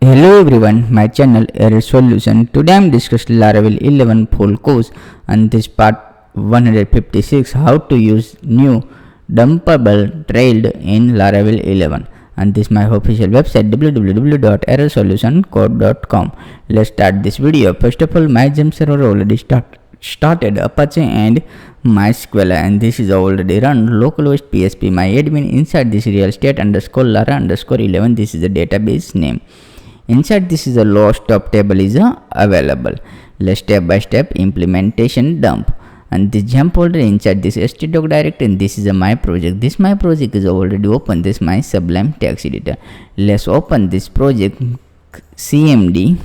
Hello everyone, my channel Error Solution. Today I am discussing Laravel 11 full course and this part 156 how to use new dumpable trailed in Laravel 11, and this is my official website www.errorsolutioncode.com. Let's start this video. First of all, my gem server already started Apache and MySQL, and this is already run localhost PSP my admin. Inside this real estate underscore Lara underscore 11, this is the database name. Inside this is a list of table is available. Let's step by step implementation dump. And this jump folder inside this htdoc directory, and this is a my project. This my project is already open. This my Sublime text editor. Let's open this project cmd.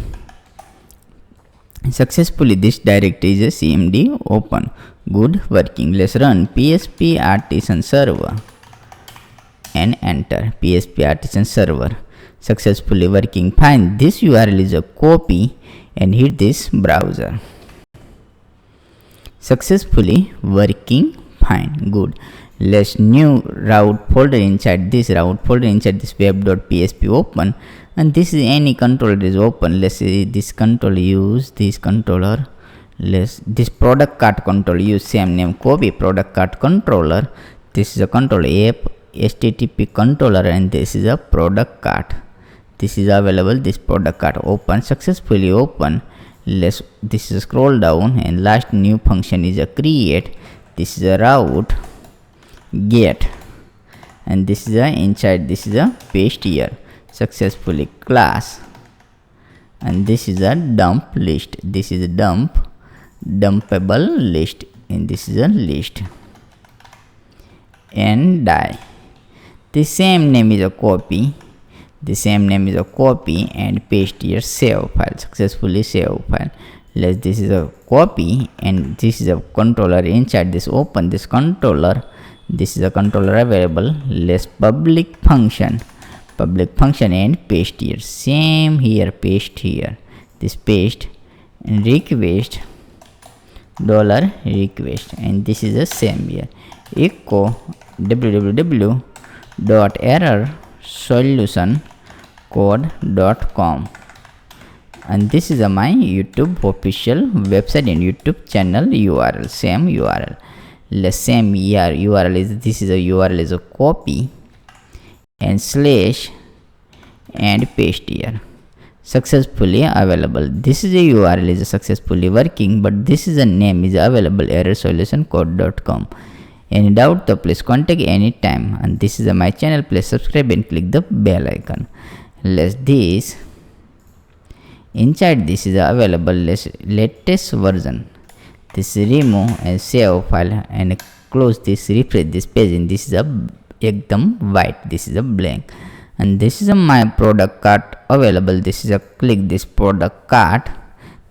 Successfully this directory is a cmd open. Good working. Let's run PSP artisan server and enter PSP artisan server. Successfully working fine. This URL is a copy and hit this browser. Successfully working fine. Good. Let's new route folder inside this web.php open, and this is any controller is open. Let's see this controller, use this controller. This product cart controller, use same name, copy product cart controller. This is a controller app http controller, and this is a product cart. This is available. This product cart open, successfully open. This is scroll down, and last new function is a create. This is a route get, and this is a inside this is a paste here. Successfully class, and this is a dump list. This is a dumpable list, and this is a list and die. The same name is a copy. The same name is a copy and paste here. Save file. Successfully save file. This is a copy, and this is a controller. Inside this open this controller. This is a controller available. Let's public function and paste here. Same here, paste here. This paste and request $request, and this is the same here. Echo www.errorsolutioncode.com, and this is my YouTube official website and YouTube channel URL. Same URL. Same here URL is this is a URL is a copy and slash and paste here. Successfully available. This is a URL is successfully working, but this is a name is available errorsolutioncode.com. Any doubt, though, please contact anytime. And this is my channel. Please subscribe and click the bell icon. This inside this is available. Latest version. This remove and save file and close this. Refresh this page, and this is a ekdam white. This is a blank, and this is my product cart available. This is a click this product cart.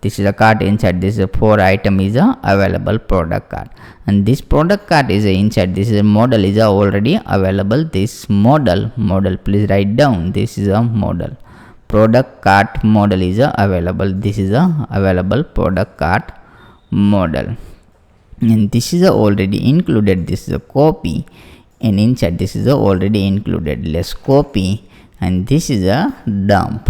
This is a cart. Inside this is a 4 item is a available product cart, and this product cart is a inside this is a model is a already available. This model please write down. This is a model product cart model is a available. This is a available product cart model, and this is a already included. This is a copy, and inside this is a already included. Let's copy, and this is a dump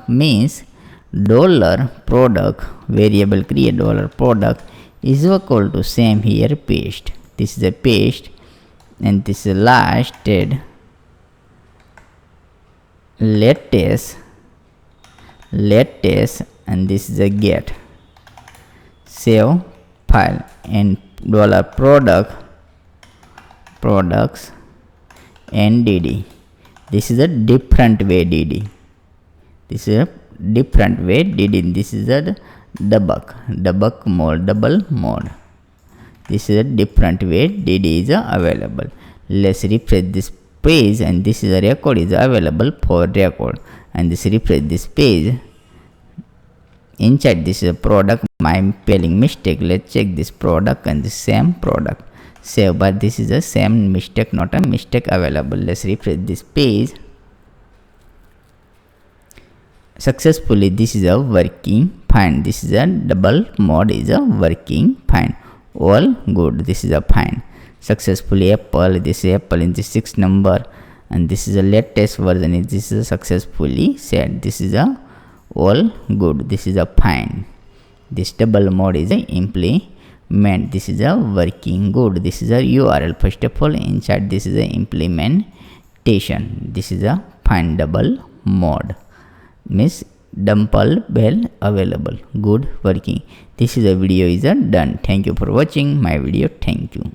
means $product variable create $product is equal to same here paste. This is a paste, and this is latest, and this is a get. Save file and products and dd. This is a different way dd. This is a different way dd. This is a double mode. This is a different way dd is available. Let's refresh this page, and this is a record is available for record, and this refresh this page. Inside this is a product. My spelling mistake. Let's check this product and the same product. Save, but this is the same mistake, not a mistake available. Let's refresh this page. Successfully this is a working fine. This is a double mode is a working fine. All good. This is a fine. Successfully apple. This is apple in the 6 number, and this is a latest version. This is successfully set. This is a all good. This is a fine. This double mode is a implement. This is a working good. This is a URL. First of all, inside this is a implementation. This is a fine double mode. Means Dumpable available. Good working. This is a video is done. Thank you for watching my video. Thank you.